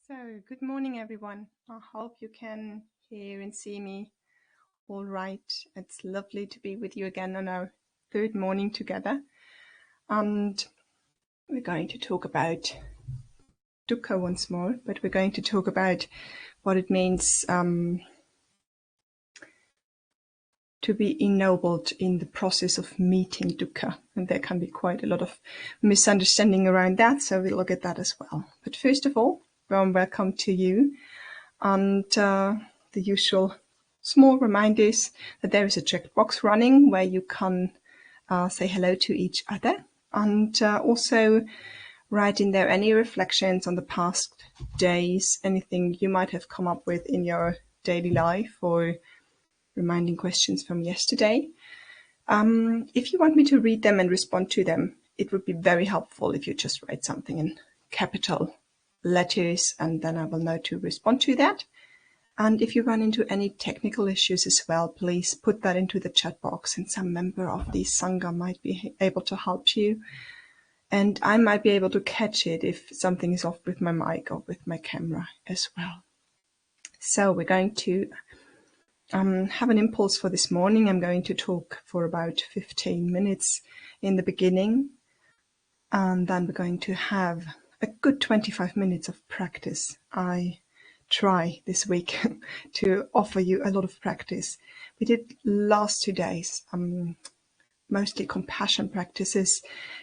So, good morning, everyone. I hope you can hear and see me all right. It's lovely to be with you again on our third morning together. And we're going to talk about dukkha once more, but we're going to talk about what it means to be ennobled in the process of meeting dukkha. And there can be quite a lot of misunderstanding around that, so we'll look at that as well. But first of all, warm welcome to you. And the usual small reminders that there is a checkbox running where you can say hello to each other, and also write in there any reflections on the past days, anything you might have come up with in your daily life, or reminding questions from yesterday. If you want me to read them and respond to them, it would be very helpful if you just write something in capital letters, and then I will know to respond to that. And if you run into any technical issues as well, please put that into the chat box, and some member of the Sangha might be able to help you. And I might be able to catch it if something is off with my mic or with my camera as well. So we're going to have an impulse for this morning. I'm going to talk for about 15 minutes in the beginning, and then we're going to have a good 25 minutes of practice. I try this week to offer you a lot of practice. We did last 2 days, mostly compassion practices.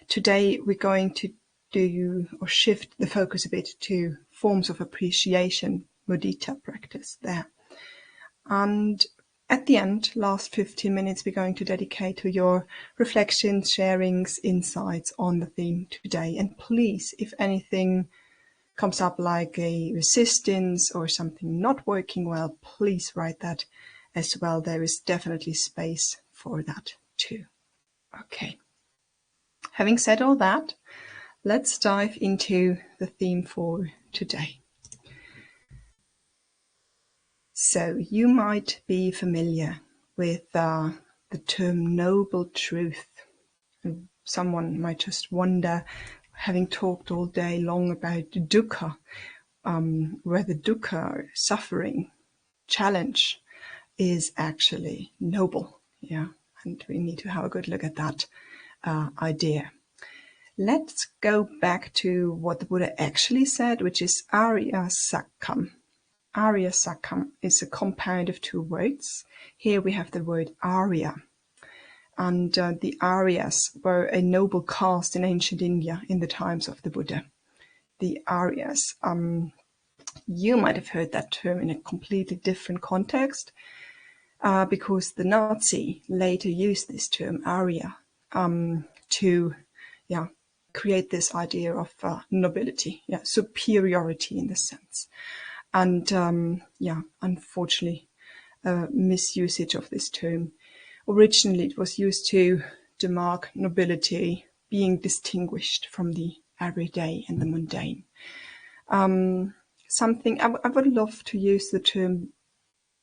Today we're going to do or shift the focus a bit to forms of appreciation, mudita practice there. And at the end, last 15 minutes, we're going to dedicate to your reflections, sharings, insights on the theme today. And please, if anything comes up like a resistance or something not working well, please write that as well. There is definitely space for that too. Okay. Having said all that, let's dive into the theme for today. So you might be familiar with the term noble truth. And someone might just wonder, having talked all day long about dukkha, whether dukkha, suffering, challenge, is actually noble. Yeah, and we need to have a good look at that idea. Let's go back to what the Buddha actually said, which is Arya Sakkam. Arya Sakkam is a compound of two words. Here we have the word Arya. And the Aryas were a noble caste in ancient India in the times of the Buddha. The Aryas, you might have heard that term in a completely different context, because the Nazi later used this term Arya to create this idea of nobility, superiority in the sense. And unfortunately, misusage of this term. Originally, it was used to mark nobility, being distinguished from the everyday and the mundane. Something I would love to use the term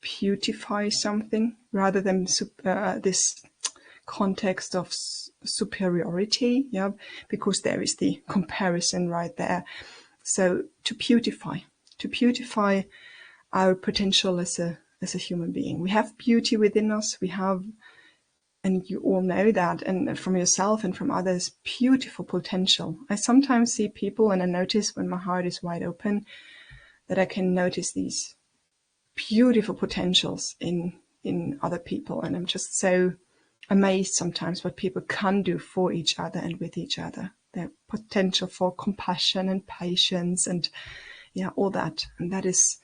beautify something rather than this context of superiority, because there is the comparison right there. So to beautify our potential as a human being. We have beauty within us. We have, and you all know that, and from yourself and from others, beautiful potential. I sometimes see people, and I notice when my heart is wide open, that I can notice these beautiful potentials in other people. And I'm just so amazed sometimes what people can do for each other and with each other. Their potential for compassion and patience and all that. And that is,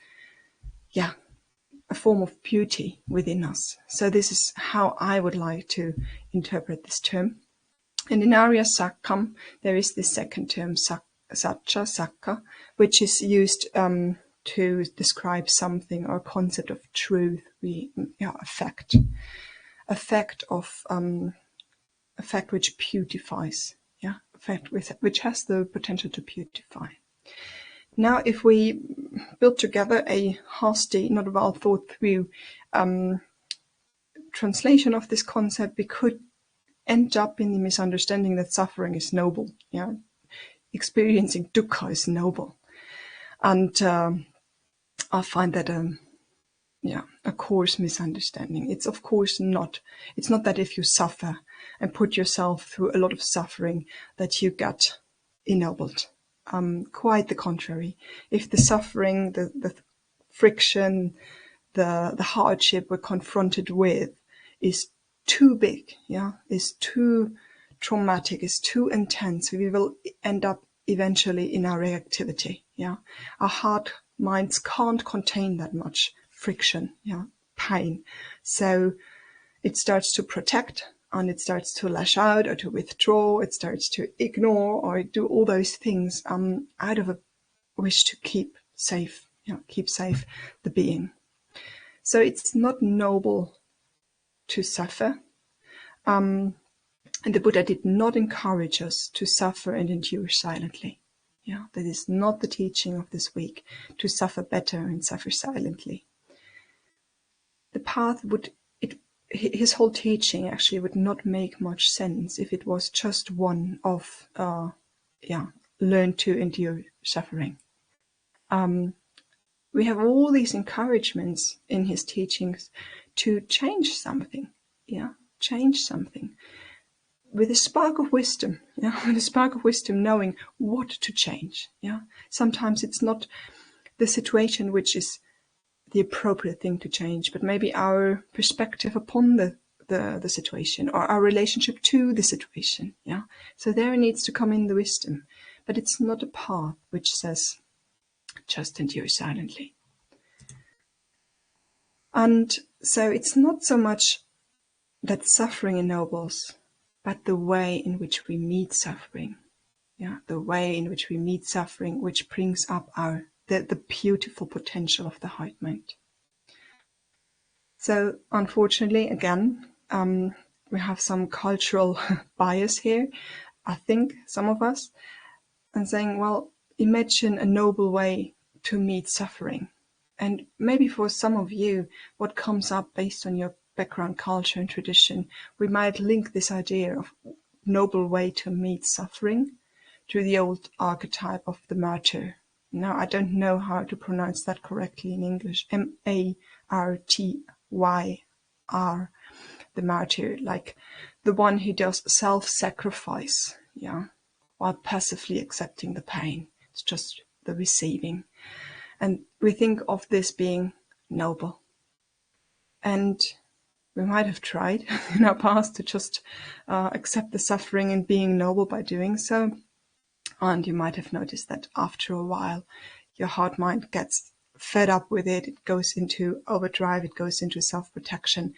a form of beauty within us. So this is how I would like to interpret this term. And in Arya Sakkam, there is this second term, Satcha, Sakka, which is used to describe something or concept of truth, effect which beautifies, effect which has the potential to beautify. Now, if we build together a hasty, not well thought through translation of this concept, we could end up in the misunderstanding that suffering is noble. Experiencing dukkha is noble. And I find that a coarse misunderstanding. It's of course not. It's not that if you suffer and put yourself through a lot of suffering that you get ennobled. Quite the contrary. If the suffering, the friction, the hardship we're confronted with is too big, is too traumatic, is too intense, we will end up eventually in our reactivity. Our heart minds can't contain that much friction, pain. So it starts to protect, and it starts to lash out or to withdraw. It starts to ignore or do all those things out of a wish to keep safe, keep safe the being. So it's not noble to suffer. And the Buddha did not encourage us to suffer and endure silently. That is not the teaching of this week, to suffer better and suffer silently. The path his whole teaching actually would not make much sense if it was just one of, learn to endure suffering. We have all these encouragements in his teachings to change something, change something. With a spark of wisdom, with a spark of wisdom, knowing what to change, Sometimes it's not the situation which is the appropriate thing to change, but maybe our perspective upon the situation or our relationship to the situation, So there needs to come in the wisdom, but it's not a path which says, just endure silently. And so it's not so much that suffering ennobles, but the way in which we meet suffering. The way in which we meet suffering, which brings up the beautiful potential of the heart mind. So unfortunately, again, we have some cultural bias here, I think, some of us, and saying, well, imagine a noble way to meet suffering. And maybe for some of you, what comes up based on your background, culture and tradition, we might link this idea of noble way to meet suffering to the old archetype of the martyr. Now, I don't know how to pronounce that correctly in English. M-A-R-T-Y-R, the martyr, like the one who does self-sacrifice, while passively accepting the pain. It's just the receiving. And we think of this being noble. And we might have tried in our past to just accept the suffering and being noble by doing so. And you might have noticed that after a while, your heart mind gets fed up with it. It goes into overdrive. It goes into self-protection.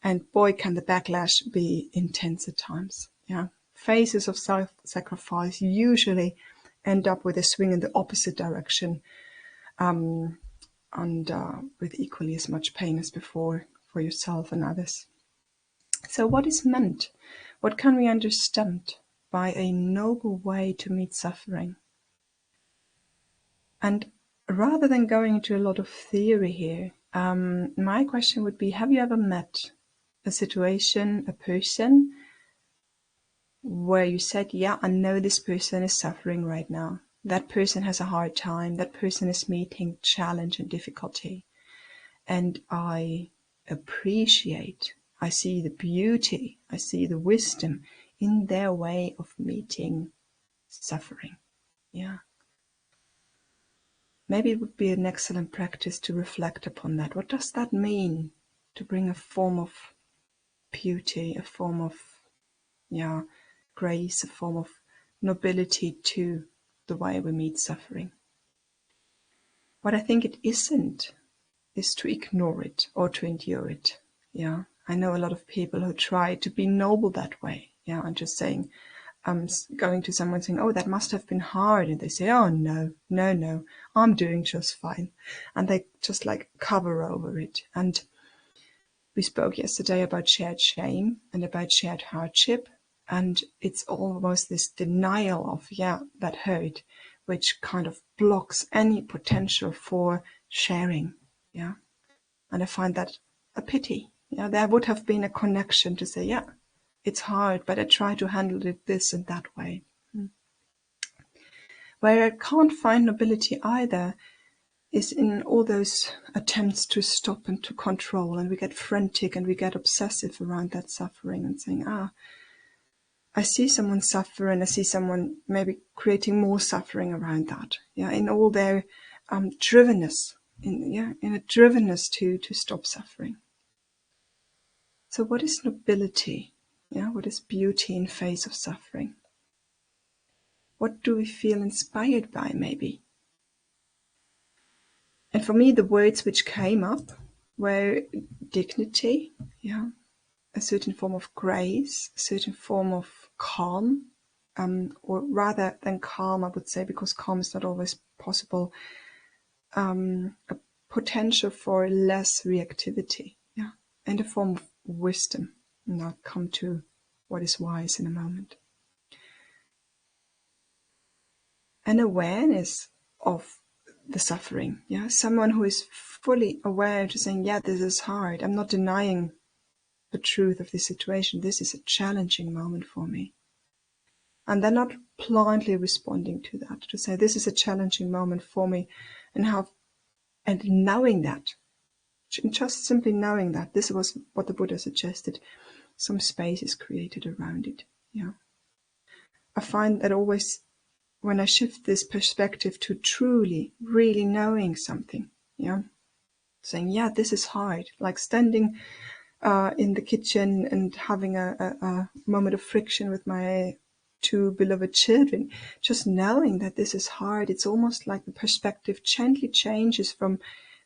And boy, can the backlash be intense at times. Phases of self-sacrifice usually end up with a swing in the opposite direction, and with equally as much pain as before for yourself and others. So what is meant? What can we understand by a noble way to meet suffering? And rather than going into a lot of theory here, my question would be, have you ever met a situation, a person, where you said, yeah, I know this person is suffering right now. That person has a hard time. That person is meeting challenge and difficulty. And I appreciate, I see the beauty, I see the wisdom in their way of meeting suffering. Maybe it would be an excellent practice to reflect upon that. What does that mean? To bring a form of beauty, a form of grace, a form of nobility to the way we meet suffering. What I think it isn't is to ignore it or to endure it. I know a lot of people who try to be noble that way. I'm just saying, going to someone saying, oh, that must have been hard. And they say, oh, no, I'm doing just fine. And they just like cover over it. And we spoke yesterday about shared shame and about shared hardship. And it's almost this denial of, that hurt, which kind of blocks any potential for sharing. And I find that a pity. There would have been a connection to say, it's hard, but I try to handle it this and that way. Where I can't find nobility either is in all those attempts to stop and to control, and we get frantic and we get obsessive around that suffering and saying, I see someone suffer and I see someone maybe creating more suffering around that. Yeah, in all their drivenness, in a drivenness to stop suffering. So what is nobility? Yeah, what is beauty in face of suffering? What do we feel inspired by, maybe? And for me, the words which came up were dignity, yeah, a certain form of grace, a certain form of calm, or rather than calm, I would say, because calm is not always possible, a potential for less reactivity, yeah, and a form of wisdom. And I'll come to what is wise in a moment. An awareness of the suffering, yeah, someone who is fully aware to saying, yeah, this is hard. I'm not denying the truth of this situation. This is a challenging moment for me. And then not blindly responding to that, to say, this is a challenging moment for me, and knowing that, just simply knowing that, this was what the Buddha suggested, some space is created around it. Yeah. I find that always when I shift this perspective to truly, really knowing something, yeah, saying, yeah, this is hard, like standing in the kitchen and having a moment of friction with my two beloved children, just knowing that this is hard, it's almost like the perspective gently changes from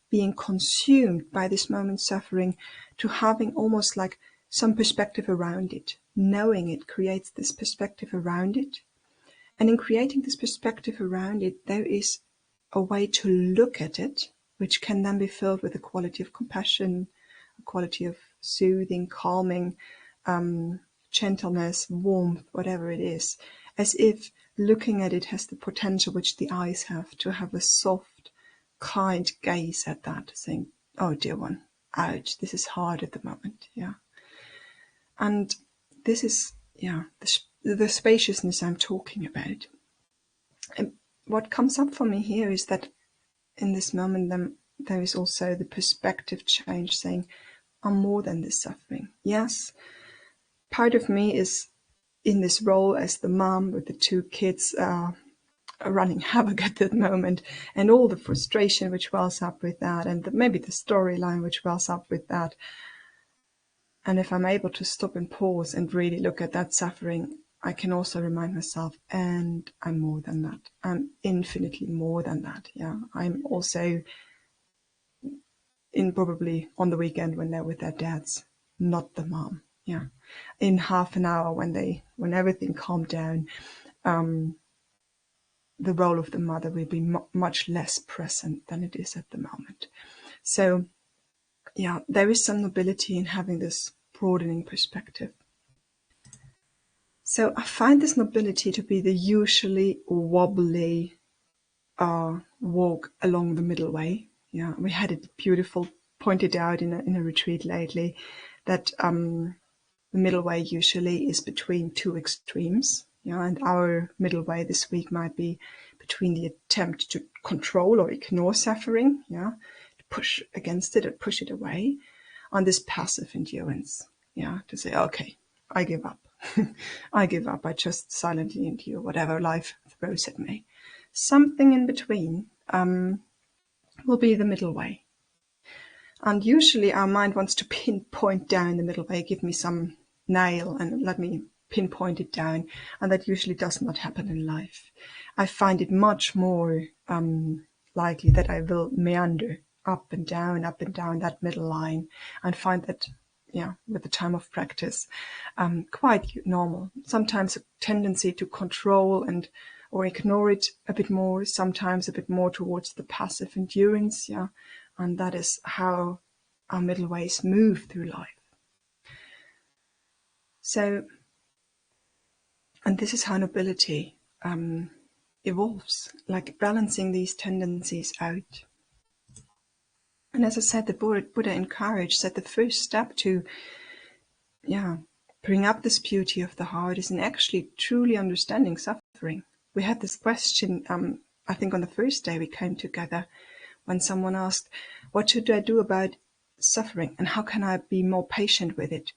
being consumed by this moment's suffering to having almost like some perspective around it. Knowing it creates this perspective around it. And in creating this perspective around it, there is a way to look at it, which can then be filled with a quality of compassion, a quality of soothing, calming, gentleness, warmth, whatever it is, as if looking at it has the potential which the eyes have, to have a soft, kind gaze at that, saying, oh dear one, ouch, this is hard at the moment, yeah. And this is, yeah, the spaciousness I'm talking about. And what comes up for me here is that in this moment, then there is also the perspective change, saying, I'm more than this suffering. Yes, part of me is in this role as the mom with the two kids running havoc at that moment, and all the frustration which wells up with that, and maybe the storyline which wells up with that. And if I'm able to stop and pause and really look at that suffering, I can also remind myself, and I'm more than that. I'm infinitely more than that. Yeah, I'm also in probably on the weekend when they're with their dads, not the mom. Yeah, in half an hour when everything calmed down, the role of the mother will be much less present than it is at the moment. So, yeah, there is some nobility in having this broadening perspective. So I find this nobility to be the usually wobbly walk along the middle way. Yeah, we had it beautiful pointed out in a retreat lately that the middle way usually is between two extremes. Yeah, and our middle way this week might be between the attempt to control or ignore suffering, yeah, to push against it or push it away, on this passive endurance, yeah, to say, okay, I give up. I give up. I just silently endure whatever life throws at me. Something in between will be the middle way. And usually our mind wants to pinpoint down the middle way, give me some nail and let me pinpoint it down. And that usually does not happen in life. I find it much more likely that I will meander up and down that middle line, and find that, yeah, with the time of practice, quite normal. Sometimes a tendency to control or ignore it a bit more, sometimes a bit more towards the passive endurance, yeah. And that is how our middle ways move through life. So, and this is how nobility evolves, like balancing these tendencies out. And as I said, the Buddha encouraged that the first step to, bring up this beauty of the heart is in actually truly understanding suffering, we had this question, I think on the first day we came together, when someone asked, what should I do about suffering and how can I be more patient with it?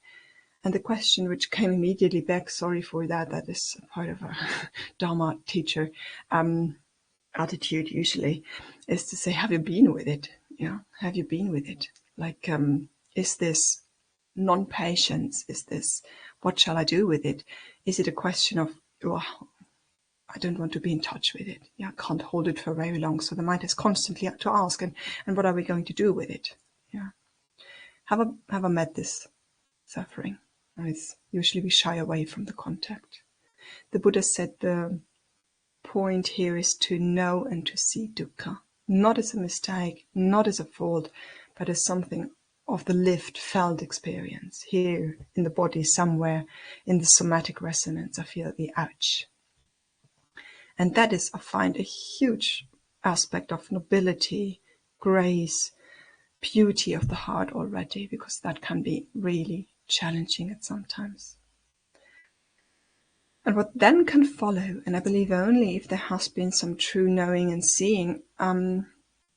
And the question which came immediately back, sorry for that, that is part of a Dharma teacher attitude usually, is to say, have you been with it? Yeah, have you been with it? Like, is this non-patience? Is this, what shall I do with it? Is it a question of, well, I don't want to be in touch with it. Yeah, I can't hold it for very long. So the mind is constantly to ask, and what are we going to do with it? Yeah. Have I met this suffering? And it's usually we shy away from the contact. The Buddha said the point here is to know and to see dukkha, not as a mistake, not as a fault, but as something of the lived, felt experience. Here in the body, somewhere in the somatic resonance, I feel the ouch. And that is, I find, a huge aspect of nobility, grace, beauty of the heart already, because that can be really challenging at sometimes. And what then can follow, and I believe only if there has been some true knowing and seeing,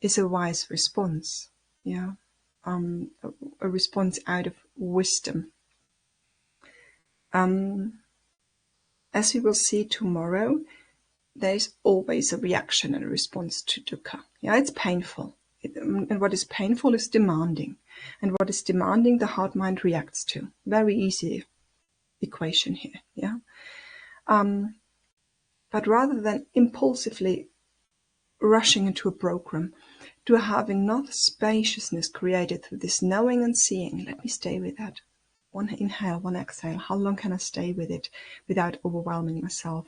is a wise response. Yeah, a response out of wisdom. As we will see tomorrow, there is always a reaction and a response to dukkha. Yeah, it's painful. And what is painful is demanding. And what is demanding, the heart mind reacts to. Very easy equation here. Yeah. But rather than impulsively rushing into a program, to have enough spaciousness created through this knowing and seeing, let me stay with that. One inhale, one exhale. How long can I stay with it without overwhelming myself?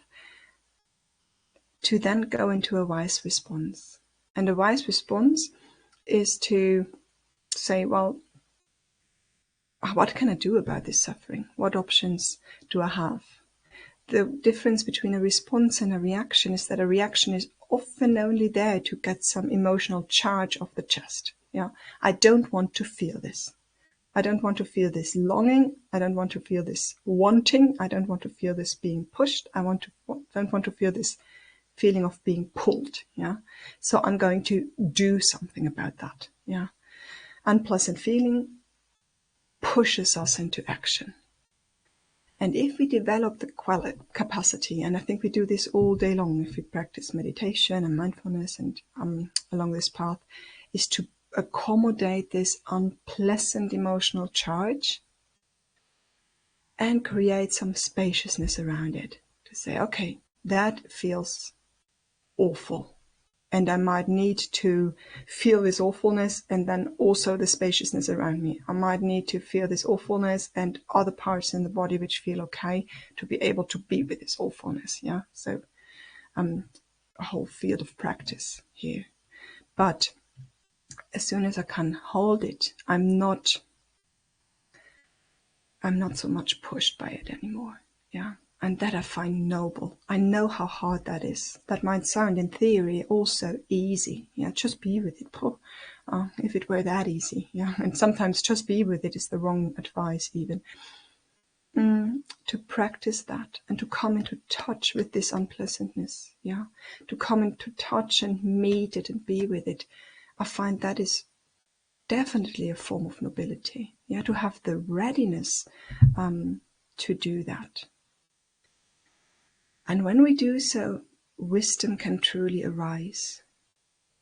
To then go into a wise response. And a wise response is to say, well, what can I do about this suffering? What options do I have? The difference between a response and a reaction is that a reaction is often only there to get some emotional charge off the chest. Yeah, I don't want to feel this. I don't want to feel this longing. I don't want to feel this wanting. I don't want to feel this being pushed. I don't want to feel this feeling of being pulled. Yeah, so I'm going to do something about that. Yeah, unpleasant feeling pushes us into action. And if we develop the capacity, and I think we do this all day long if we practice meditation and mindfulness and along this path, is to accommodate this unpleasant emotional charge and create some spaciousness around it. To say, okay, that feels awful. And I might need to feel this awfulness and then also the spaciousness around me. I might need to feel this awfulness and other parts in the body which feel okay to be able to be with this awfulness. Yeah. So a whole field of practice here. But as soon as I can hold it, I'm not so much pushed by it anymore. Yeah. And that I find noble. I know how hard that is. That might sound in theory also easy. Yeah, just be with it. If it were that easy. Yeah, and sometimes just be with it is the wrong advice even. To practice that and to come into touch with this unpleasantness. Yeah, to come into touch and meet it and be with it. I find that is definitely a form of nobility. Yeah, to have the readiness to do that. And when we do so, wisdom can truly arise.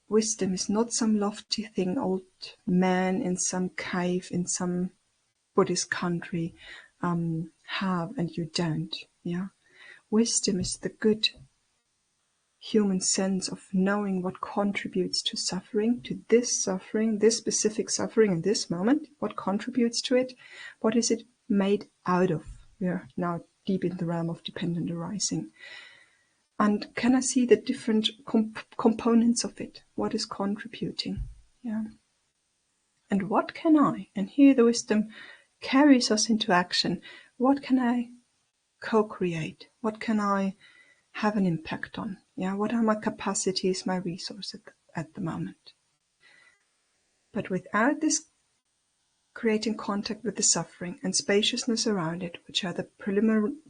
Wisdom is not some lofty thing old man in some cave in some Buddhist country have and you don't. Yeah, wisdom is the good human sense of knowing what contributes to suffering, this specific suffering in this moment. What contributes to it? What is it made out of? We are now deep in the realm of dependent arising. And can I see the different components of it? What is contributing? Yeah. And what can I? And here the wisdom carries us into action. What can I co-create? What can I have an impact on? Yeah. What are my capacities, my resources at the moment? But without this creating contact with the suffering and spaciousness around it, which are the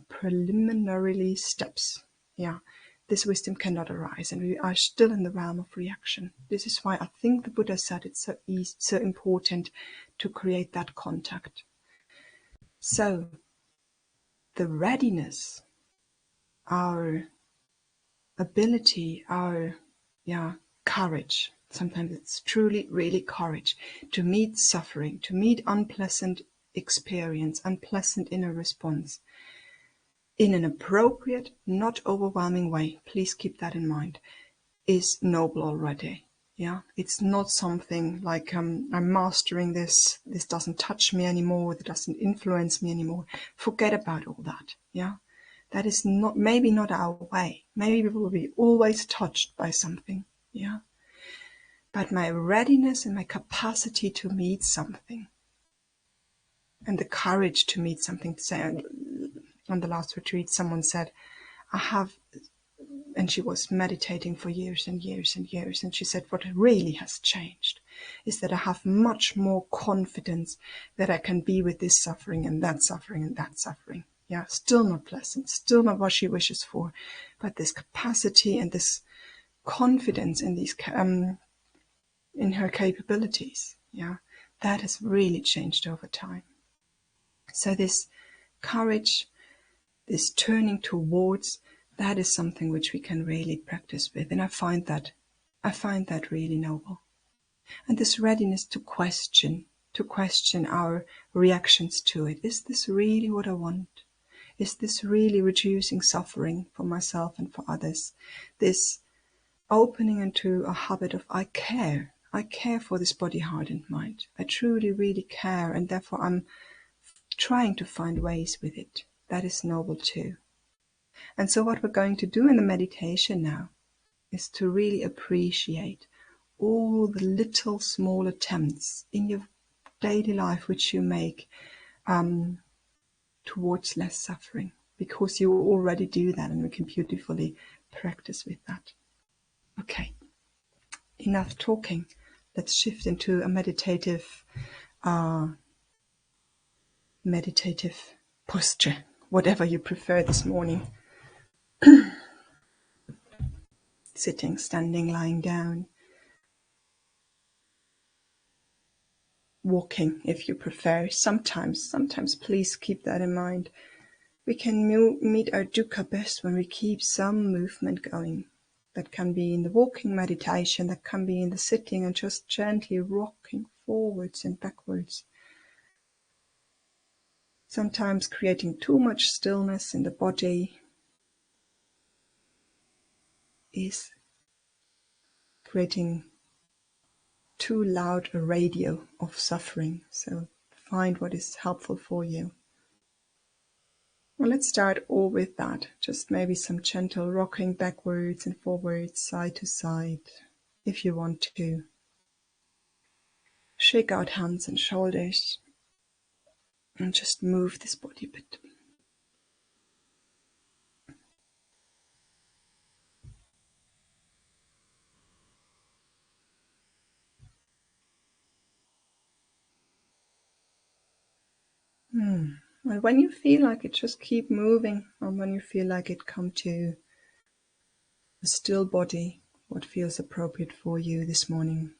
preliminary steps. Yeah. this wisdom cannot arise, and we are still in the realm of reaction. This is why I think the Buddha said it's so easy, so important to create that contact. So the readiness, our ability, our courage, sometimes it's truly really courage to meet suffering, to meet unpleasant experience, unpleasant inner response in an appropriate, not overwhelming way, please keep that in mind, is noble already. Yeah, it's not something like I'm mastering this doesn't touch me anymore, that doesn't influence me anymore. Forget about all that. Yeah, that is not, maybe not our way. Maybe we will be always touched by something. Yeah, but my readiness and my capacity to meet something, and the courage to meet something, to say, on the last retreat, someone said, I have, and she was meditating for years and years and years, and she said, what really has changed is that I have much more confidence that I can be with this suffering and that suffering and that suffering. Yeah, still not pleasant, still not what she wishes for, but this capacity and this confidence in these in her capabilities, yeah, that has really changed over time. So this courage, this turning towards, that is something which we can really practice with, and I find that really noble. And this readiness to question our reactions to it. Is this really what I want? Is this really reducing suffering for myself and for others? This opening into a habit of I care for this body, heart and mind. I truly, really care, and therefore I'm trying to find ways with it. That is noble too. And so what we're going to do in the meditation now is to really appreciate all the little small attempts in your daily life which you make towards less suffering, because you already do that, and we can beautifully practice with that. Okay, enough talking. Let's shift into a meditative posture, whatever you prefer this morning. Sitting, standing, lying down, walking if you prefer. Sometimes please keep that in mind. We can meet our dukkha best when we keep some movement going. That can be in the walking meditation, that can be in the sitting and just gently rocking forwards and backwards. Sometimes creating too much stillness in the body is creating too loud a radio of suffering. So find what is helpful for you. Well, let's start all with that. Just maybe some gentle rocking backwards and forwards, side to side. If you want to, shake out hands and shoulders and just move this body a bit. And when you feel like it, just keep moving. And when you feel like it, come to a still body, what feels appropriate for you this morning.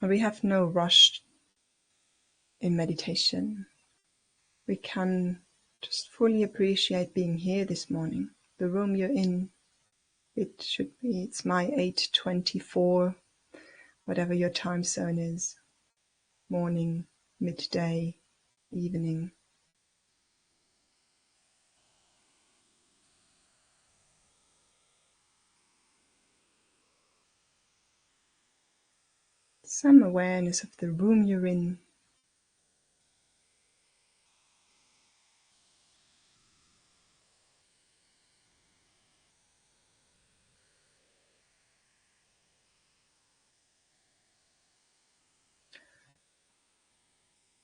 We have no rush in meditation. We can just fully appreciate being here this morning. The room you're in, it's my 8:24, whatever your time zone is, morning, midday, evening. Some awareness of the room you're in.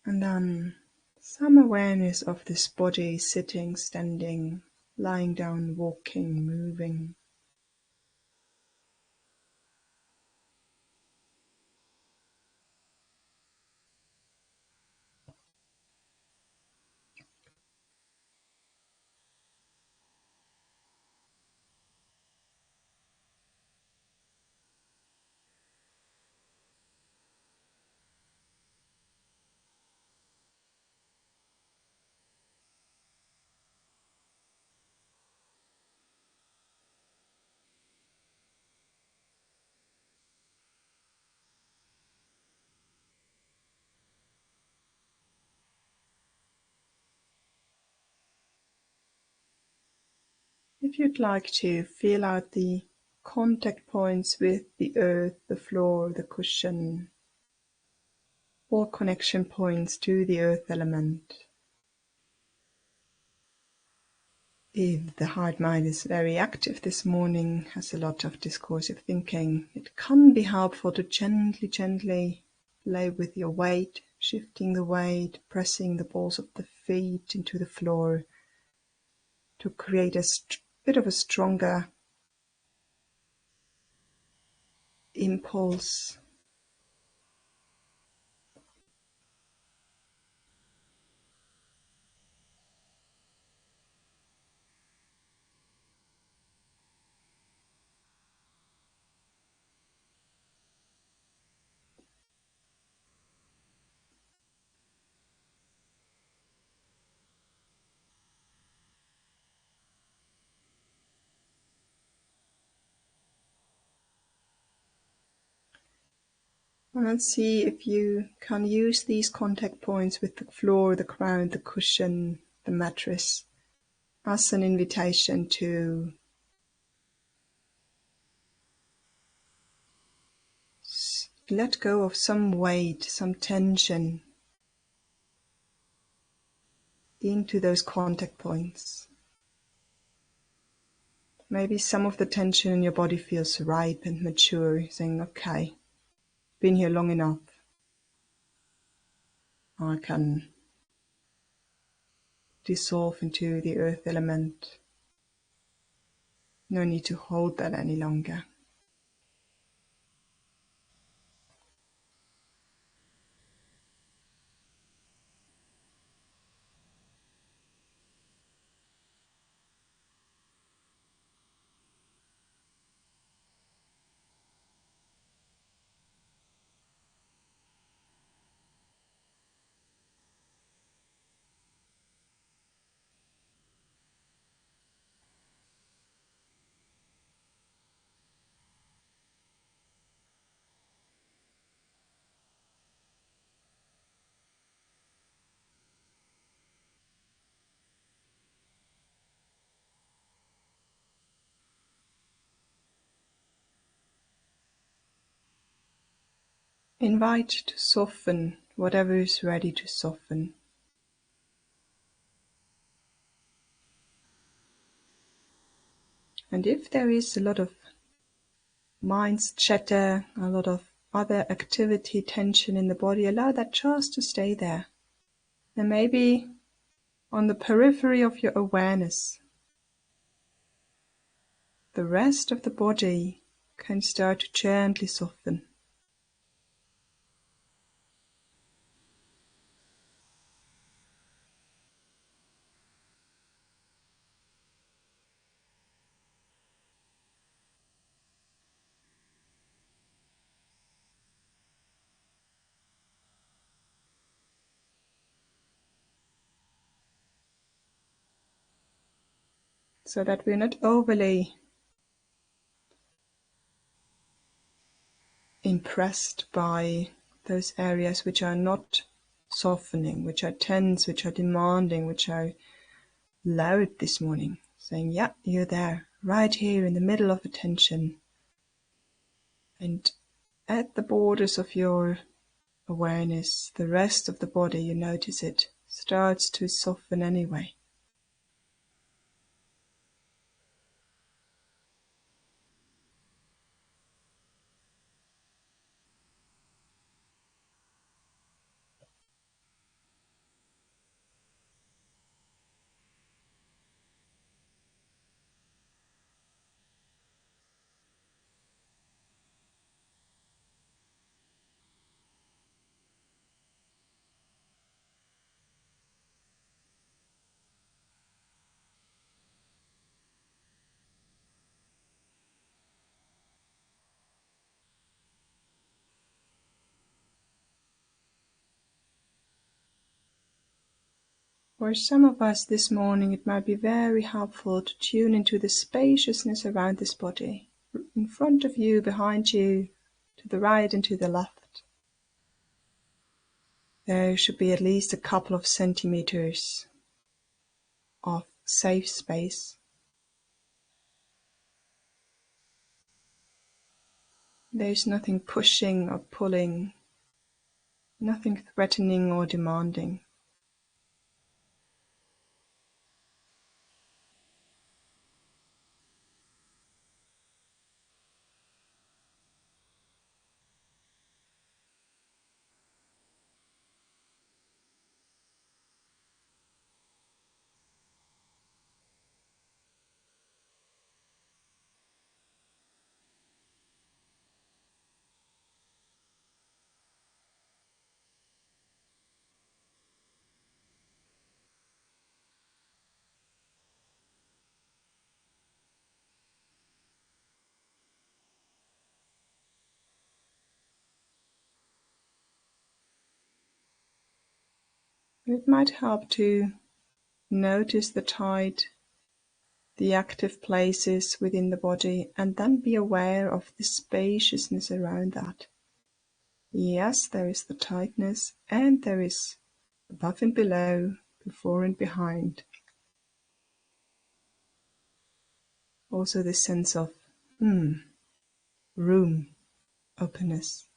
And then some awareness of this body, sitting, standing, lying down, walking, moving. if you'd like to feel out the contact points with the earth, the floor, the cushion, or connection points to the earth element. If the heart mind is very active this morning, has a lot of discursive thinking, it can be helpful to gently play with your weight, shifting the weight, pressing the balls of the feet into the floor to create a bit of a stronger impulse. And let's see if you can use these contact points with the floor, the ground, the cushion, the mattress as an invitation to let go of some weight, some tension into those contact points. Maybe some of the tension in your body feels ripe and mature, saying, okay, been here long enough. I can dissolve into the earth element. No need to hold that any longer. Invite to soften whatever is ready to soften. And if there is a lot of mind's chatter, a lot of other activity, tension in the body, allow that just to stay there. And maybe on the periphery of your awareness, the rest of the body can start to gently soften. So that we're not overly impressed by those areas which are not softening, which are tense, which are demanding, which are loud this morning, saying, yeah, you're there, right here in the middle of attention. And at the borders of your awareness, the rest of the body, you notice it starts to soften anyway. For some of us this morning, it might be very helpful to tune into the spaciousness around this body, in front of you, behind you, to the right and to the left. There should be at least a couple of centimeters of safe space. There's nothing pushing or pulling, nothing threatening or demanding. It might help to notice the tide, the active places within the body, and then be aware of the spaciousness around that. Yes, there is the tightness, and there is above and below, before and behind. Also this sense of room, openness.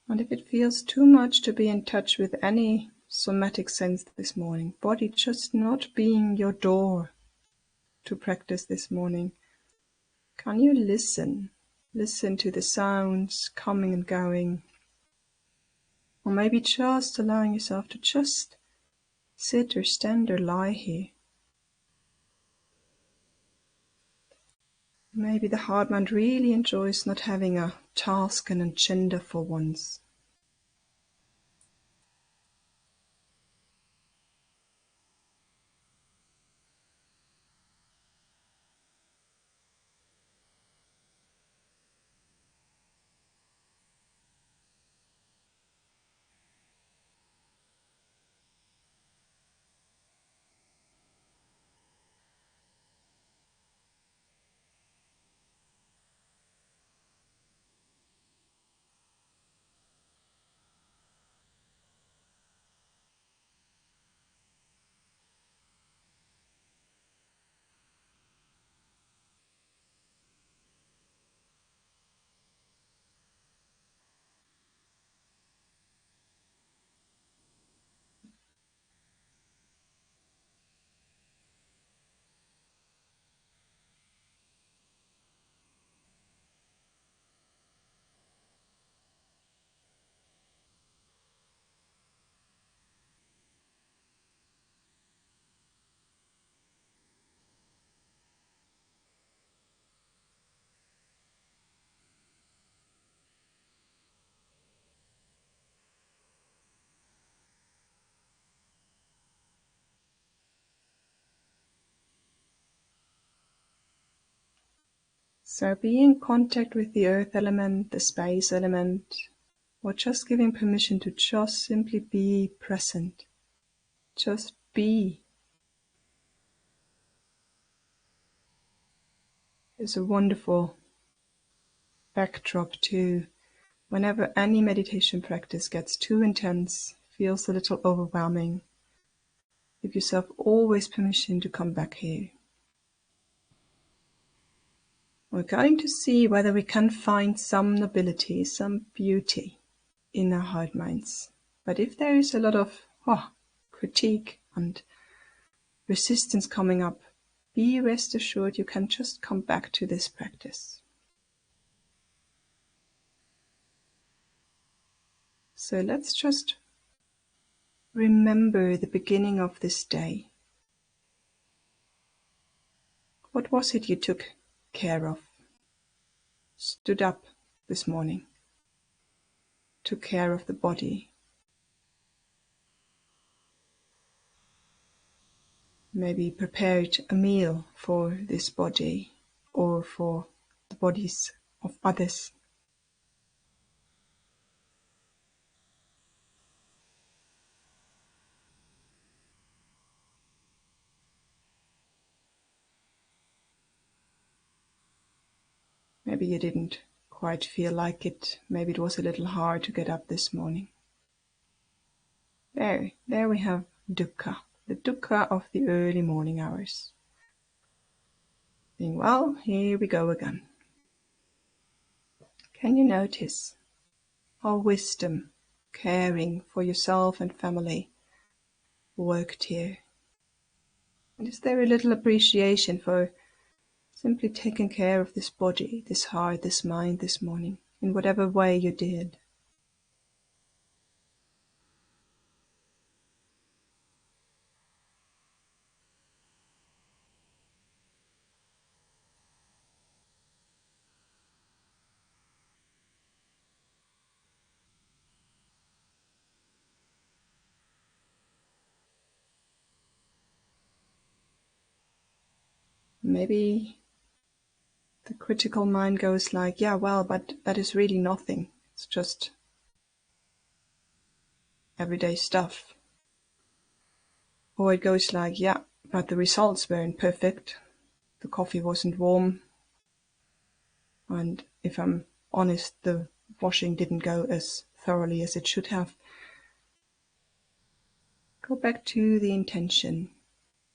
And if it feels too much to be in touch with any somatic sense this morning, body just not being your door to practice this morning, can you listen? Listen to the sounds coming and going. Or maybe just allowing yourself to just sit or stand or lie here. Maybe the heart mind really enjoys not having a task and agenda for once. So be in contact with the earth element, the space element, or just giving permission to just simply be present. Just be. Is a wonderful backdrop to whenever any meditation practice gets too intense, feels a little overwhelming. Give yourself always permission to come back here. We're going to see whether we can find some nobility, some beauty in our heart minds. But if there is a lot of critique and resistance coming up, be rest assured you can just come back to this practice. So let's just remember the beginning of this day. What was it you took care of? Stood up this morning, took care of the body. Maybe prepared a meal for this body or for the bodies of others. Maybe you didn't quite feel like it. Maybe it was a little hard to get up this morning. There we have dukkha, the dukkha of the early morning hours. Saying, well, here we go again. Can you notice how wisdom, caring for yourself and family worked here? And is there a little appreciation for simply taking care of this body, this heart, this mind this morning, in whatever way you did? Maybe the critical mind goes like, yeah, well, but that is really nothing. It's just everyday stuff. Or it goes like, yeah, but the results weren't perfect. The coffee wasn't warm. And if I'm honest, the washing didn't go as thoroughly as it should have. Go back to the intention.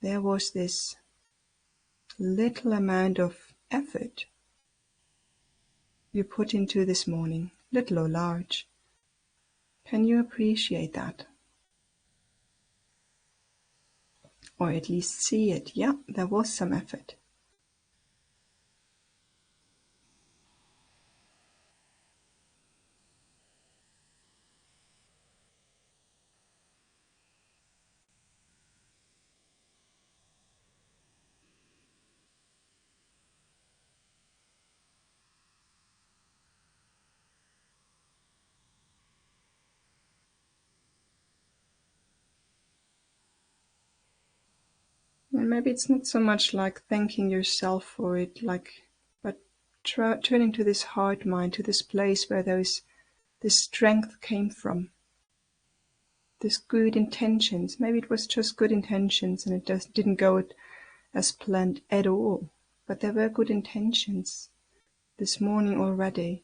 There was this little amount of effort you put into this morning, little or large. Can you appreciate that? Or at least see it. Yeah, there was some effort. And maybe it's not so much like thanking yourself for it, but turning to this heart mind, to this place where this strength came from. This good intentions. Maybe it was just good intentions and it just didn't go as planned at all. But there were good intentions this morning already.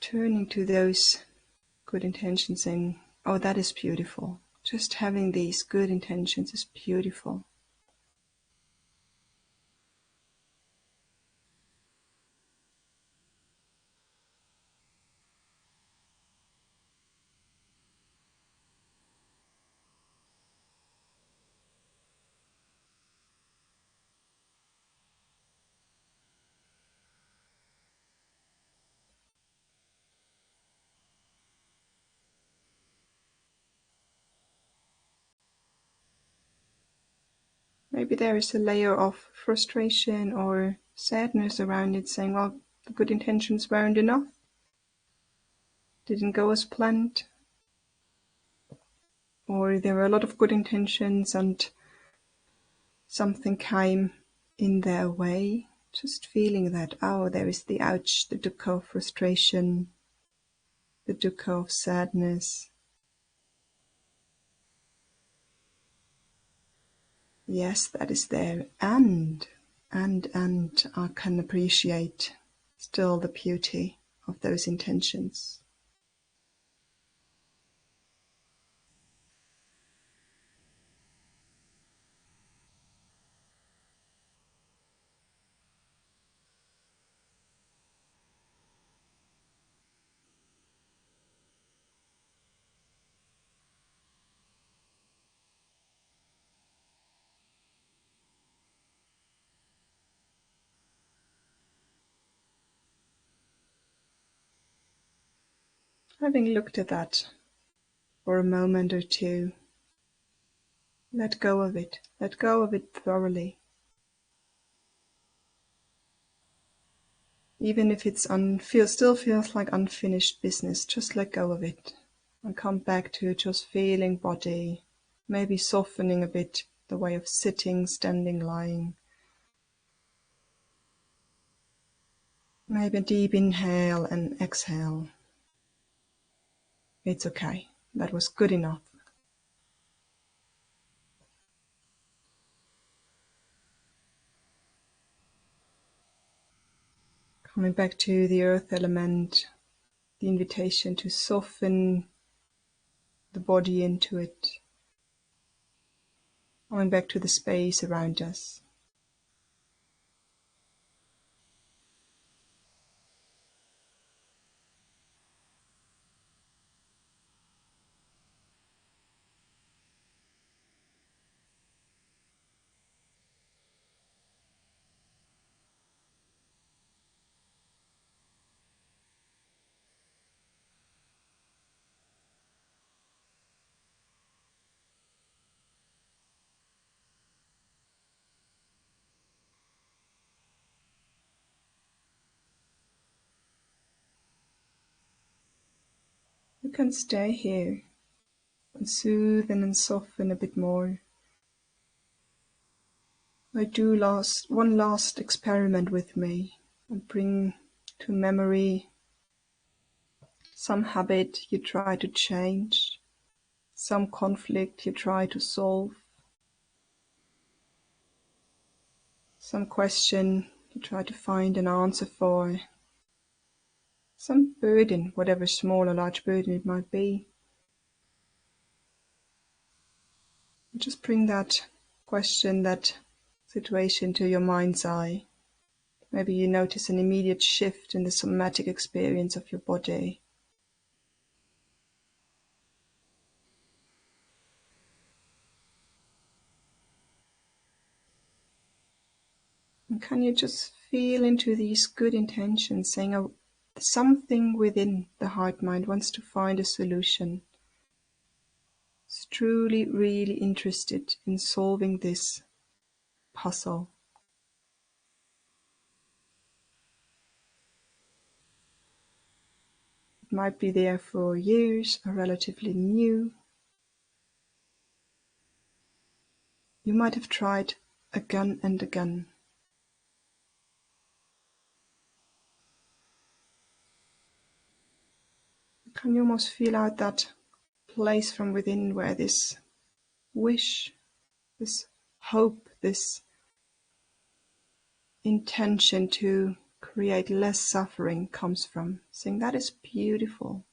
Turning to those good intentions saying, oh, that is beautiful. Just having these good intentions is beautiful. Maybe there is a layer of frustration or sadness around it, saying, well, the good intentions weren't enough. Didn't go as planned. Or there were a lot of good intentions and something came in their way, just feeling that, oh, there is the ouch, the dukkha of frustration, the dukkha of sadness. Yes, that is there, and I can appreciate still the beauty of those intentions. Having looked at that for a moment or two, let go of it. Let go of it thoroughly. Even if it's still feels like unfinished business, just let go of it. And come back to just feeling body, maybe softening a bit the way of sitting, standing, lying. Maybe a deep inhale and exhale. It's okay. That was good enough. Coming back to the earth element, the invitation to soften the body into it. Coming back to the space around us. You can stay here and soothe and soften a bit more. I do one last experiment with me and bring to memory some habit you try to change, some conflict you try to solve, some question you try to find an answer for, some burden, whatever small or large burden it might be. Just bring that question, that situation to your mind's eye. Maybe you notice an immediate shift in the somatic experience of your body. And can you just feel into these good intentions, saying, oh, something within the heart mind wants to find a solution. It's truly, really interested in solving this puzzle. It might be there for years or relatively new. You might have tried again and again. Can you almost feel out that place from within where this wish, this hope, this intention to create less suffering comes from? Saying that is beautiful.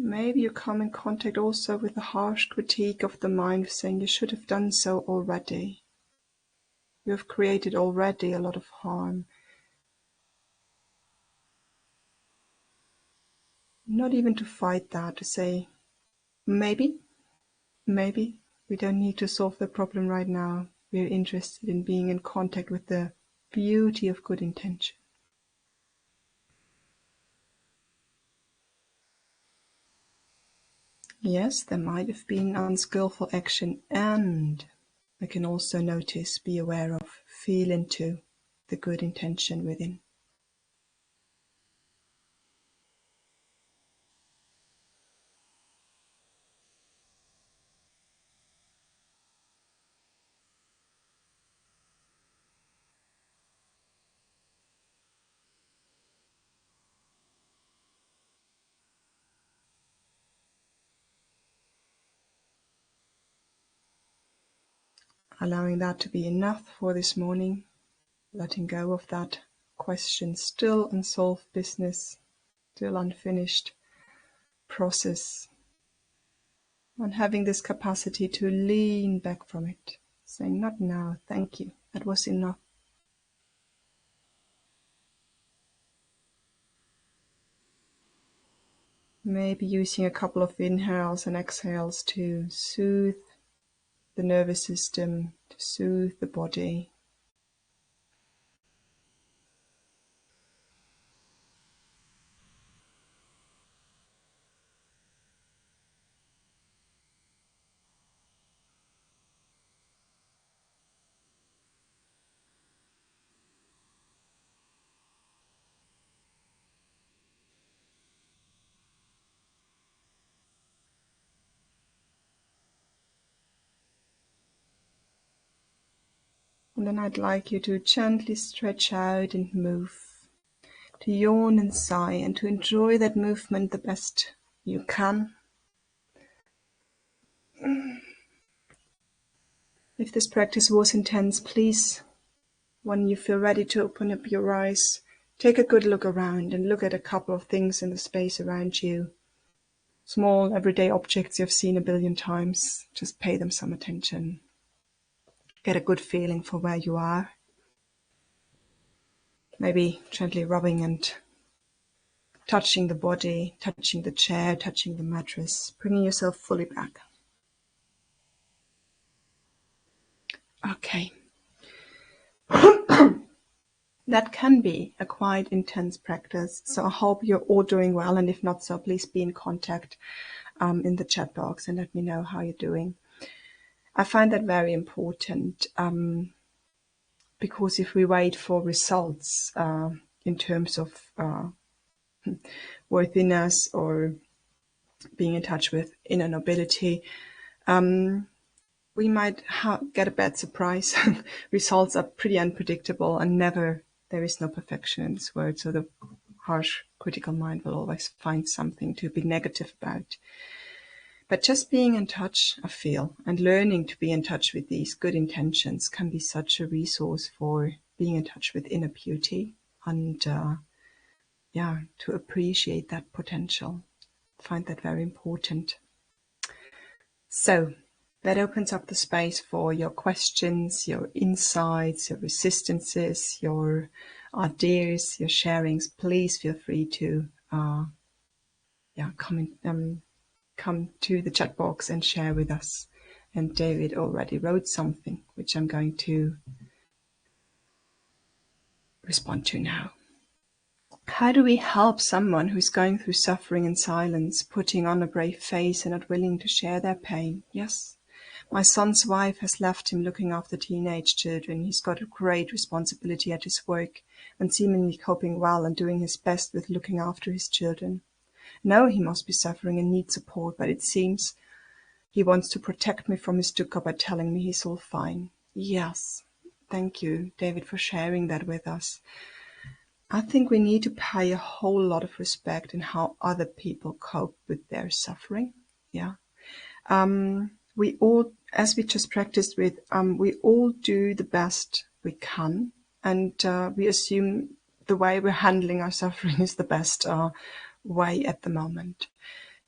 Maybe you come in contact also with the harsh critique of the mind, saying you should have done so already. You have created already a lot of harm. Not even to fight that, to say, maybe we don't need to solve the problem right now. We're interested in being in contact with the beauty of good intention. Yes, there might have been unskillful action, and I can also notice, be aware of, feel into the good intention within. Allowing that to be enough for this morning, letting go of that question, still unsolved business, still unfinished process, and having this capacity to lean back from it, saying, not now, thank you, that was enough. Maybe using a couple of inhales and exhales to soothe the nervous system, to soothe the body. And then I'd like you to gently stretch out and move, to yawn and sigh, and to enjoy that movement the best you can. If this practice was intense, please, when you feel ready to open up your eyes, take a good look around and look at a couple of things in the space around you. Small, everyday objects you've seen a billion times. Just pay them some attention. Get a good feeling for where you are. Maybe gently rubbing and touching the body, touching the chair, touching the mattress, bringing yourself fully back. Okay. That can be a quite intense practice, so I hope you're all doing well, and if not so, please be in contact in the chat box and let me know how you're doing. I find that very important because if we wait for results in terms of worthiness or being in touch with inner nobility, we might get a bad surprise. Results are pretty unpredictable, and there is no perfection in this world, so the harsh critical mind will always find something to be negative about. But just being in touch, I feel, and learning to be in touch with these good intentions can be such a resource for being in touch with inner beauty and to appreciate that potential. I find that very important. So that opens up the space for your questions, your insights, your resistances, your ideas, your sharings. Please feel free to come to the chat box and share with us. And David already wrote something, which I'm going to respond to now. How do we help someone who's going through suffering in silence, putting on a brave face and not willing to share their pain? Yes. My son's wife has left him looking after teenage children. He's got a great responsibility at his work and seemingly coping well and doing his best with looking after his children. No, he must be suffering and need support, but it seems he wants to protect me from his dukkha by telling me he's all fine. Yes. Thank you, David, for sharing that with us. I think we need to pay a whole lot of respect in how other people cope with their suffering. Yeah. We all, as we just practiced with, we all do the best we can, and we assume the way we're handling our suffering is the best way at the moment.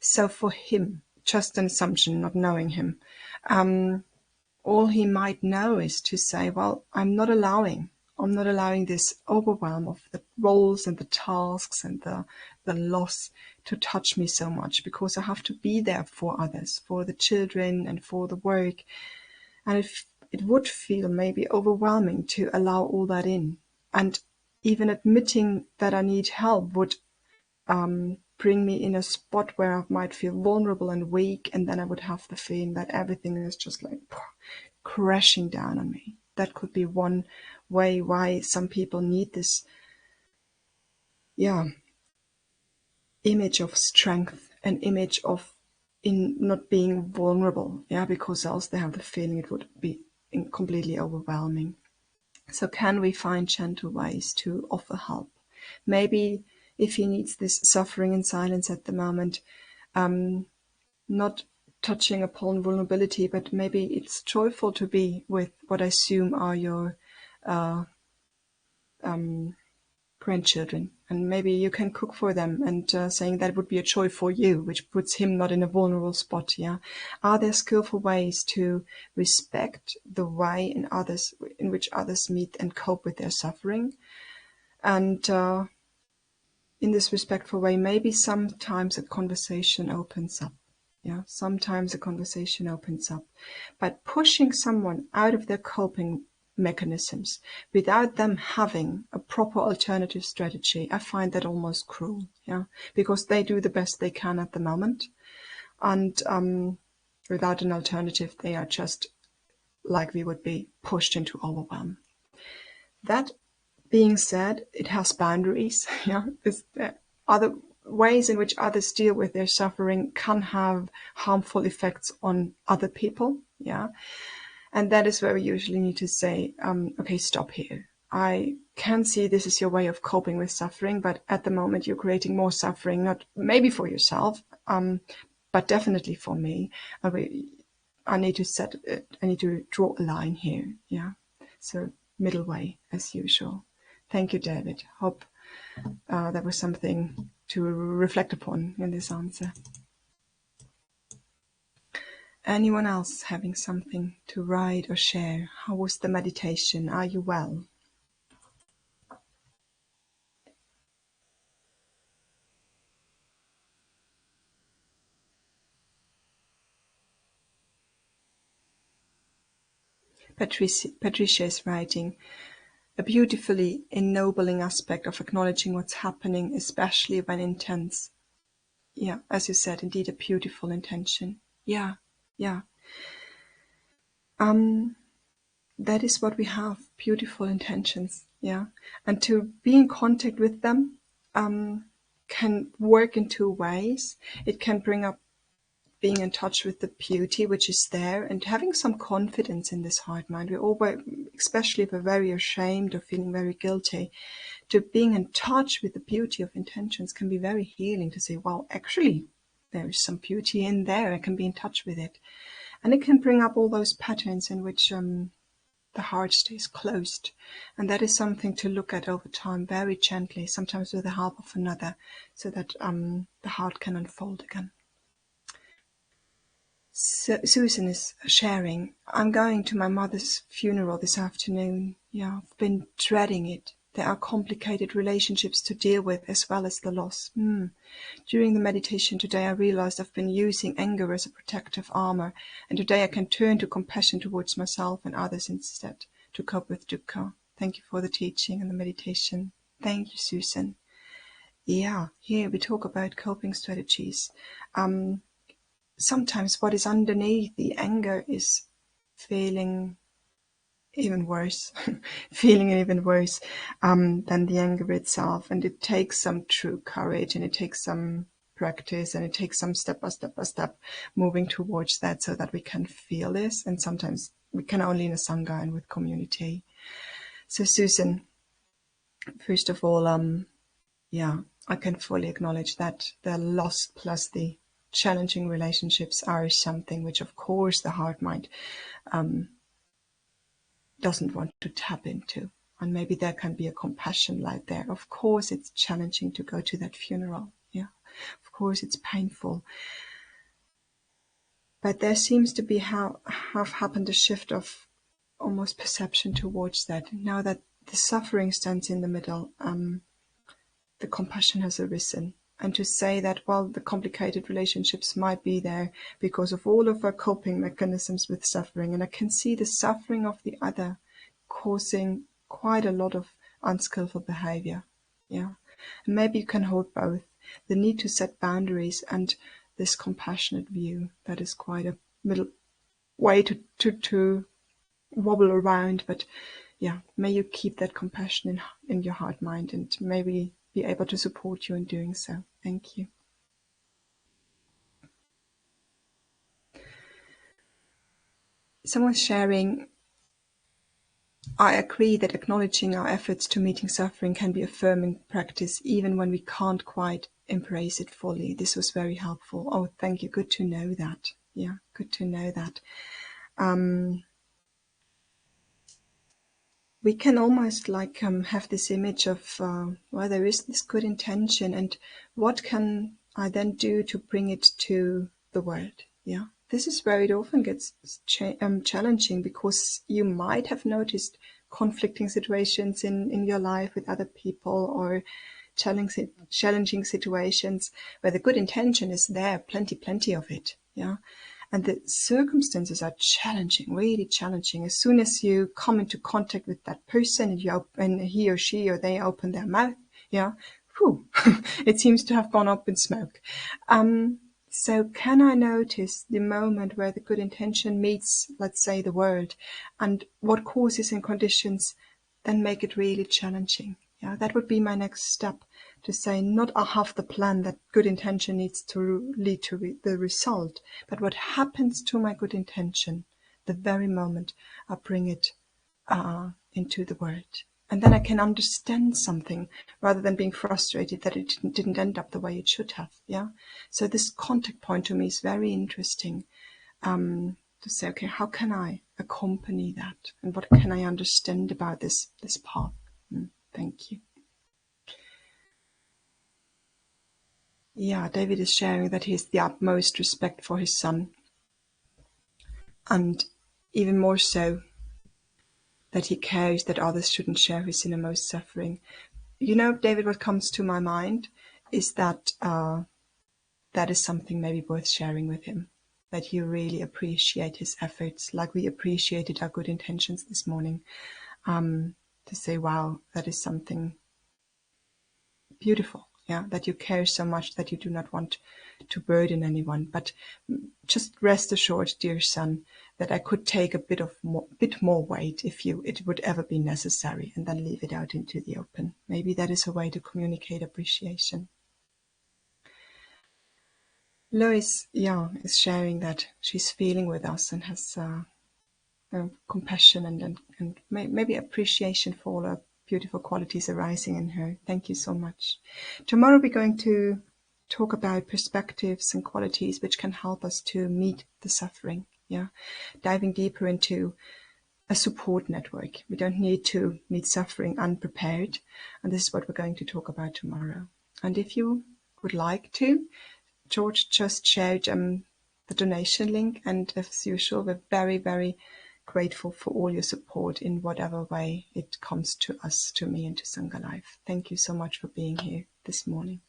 So for him, just an assumption, not knowing him, all he might know is to say, well, I'm not allowing this overwhelm of the roles and the tasks and the loss to touch me so much, because I have to be there for others, for the children and for the work. And if it would feel maybe overwhelming to allow all that in, and even admitting that I need help would bring me in a spot where I might feel vulnerable and weak, and then I would have the feeling that everything is just like crashing down on me. that could be one way why some people need this, image of strength, an image of in not being vulnerable, because else they have the feeling it would be completely overwhelming. So can we find gentle ways to offer help? Maybe if he needs this suffering in silence at the moment, not touching upon vulnerability, but maybe it's joyful to be with what I assume are your grandchildren, and maybe you can cook for them, and saying that would be a joy for you, which puts him not in a vulnerable spot. Are there skillful ways to respect the way in which others meet and cope with their suffering? And in this respectful way, maybe sometimes a conversation opens up. Sometimes a conversation opens up. But pushing someone out of their coping mechanisms without them having a proper alternative strategy, I find that almost cruel. Because they do the best they can at the moment. And without an alternative, they are just like we would be pushed into overwhelm. That being said, it has boundaries. Other ways in which others deal with their suffering can have harmful effects on other people. And that is where we usually need to say, okay, stop here. I can see this is your way of coping with suffering, but at the moment you're creating more suffering, not maybe for yourself, but definitely for me. I need to draw a line here. So middle way as usual. Thank you, David. Hope that was something to reflect upon in this answer. Anyone else having something to write or share? How was the meditation? Are you well? Patricia is writing, a beautifully ennobling aspect of acknowledging what's happening, especially when intense. As you said, indeed a beautiful intention. Yeah. That is what we have, beautiful intentions. And to be in contact with them can work in two ways. It can bring up being in touch with the beauty which is there, and having some confidence in this heart mind. We're always, especially if we're very ashamed or feeling very guilty, to being in touch with the beauty of intentions can be very healing, to say, well, actually, there is some beauty in there. I can be in touch with it. And it can bring up all those patterns in which the heart stays closed. And that is something to look at over time, very gently, sometimes with the help of another, so that the heart can unfold again. Susan is sharing, I'm going to my mother's funeral this afternoon. I've been dreading it. There are complicated relationships to deal with as well as the loss. During the meditation today, I realized I've been using anger as a protective armor, and today I can turn to compassion towards myself and others instead to cope with dukkha. Thank you for the teaching and the meditation. Thank you, Susan. Here we talk about coping strategies. Sometimes what is underneath the anger is feeling even worse than the anger itself. And it takes some true courage, and it takes some practice, and it takes some step by step moving towards that, so that we can feel this. And sometimes we can only in a sangha and with community. So Susan, first of all, I can fully acknowledge that the loss plus the challenging relationships are something which, of course, the heart mind doesn't want to tap into. And maybe there can be a compassion light there. Of course, it's challenging to go to that funeral. Of course, it's painful. But there seems to be have happened a shift of almost perception towards that. Now that the suffering stands in the middle, the compassion has arisen. And to say that, well, the complicated relationships might be there because of all of our coping mechanisms with suffering. And I can see the suffering of the other causing quite a lot of unskillful behavior. And maybe you can hold both. The need to set boundaries and this compassionate view. That is quite a middle way to wobble around. But yeah, may you keep that compassion in your heart, mind, and may we be able to support you in doing so. Thank you. Someone's sharing, I agree that acknowledging our efforts to meeting suffering can be affirming practice, even when we can't quite embrace it fully. This was very helpful. Oh, thank you. Good to know that. Yeah, good to know that. We can almost like have this image of, well, there is this good intention, and what can I then do to bring it to the world? Yeah, this is where it often gets challenging, because you might have noticed conflicting situations in your life with other people, or challenging situations where the good intention is there, plenty of it. Yeah. And the circumstances are challenging, really challenging. As soon as you come into contact with that person and he or she or they open their mouth, yeah, whew, it seems to have gone up in smoke. So can I notice the moment where the good intention meets, let's say, the world, and what causes and conditions then make it really challenging? Yeah, that would be my next step, to say, not I have the plan that good intention needs to lead to the result, but what happens to my good intention the very moment I bring it into the world. And then I can understand something rather than being frustrated that it didn't end up the way it should have. Yeah. So this contact point to me is very interesting, to say, okay, how can I accompany that, and what can I understand about this path? Thank you. Yeah, David is sharing that he has the utmost respect for his son, and even more so that he cares that others shouldn't share his innermost suffering. You know, David, what comes to my mind is that that is something maybe worth sharing with him, that you really appreciate his efforts, like we appreciated our good intentions this morning, to say, wow, that is something beautiful. Yeah, that you care so much that you do not want to burden anyone. But just rest assured, dear son, that I could take a bit more weight if it would ever be necessary, and then leave it out into the open. Maybe that is a way to communicate appreciation. Lois, yeah, is sharing that she's feeling with us and has compassion and maybe appreciation for all the beautiful qualities arising in her. Thank you so much. Tomorrow we're going to talk about perspectives and qualities which can help us to meet the suffering. Yeah, diving deeper into a support network. We don't need to meet suffering unprepared, and this is what we're going to talk about tomorrow. And if you would like to, George just shared the donation link, and as usual, we're very grateful for all your support in whatever way it comes to us, to me, and to Sangha Life. Thank you so much for being here this morning.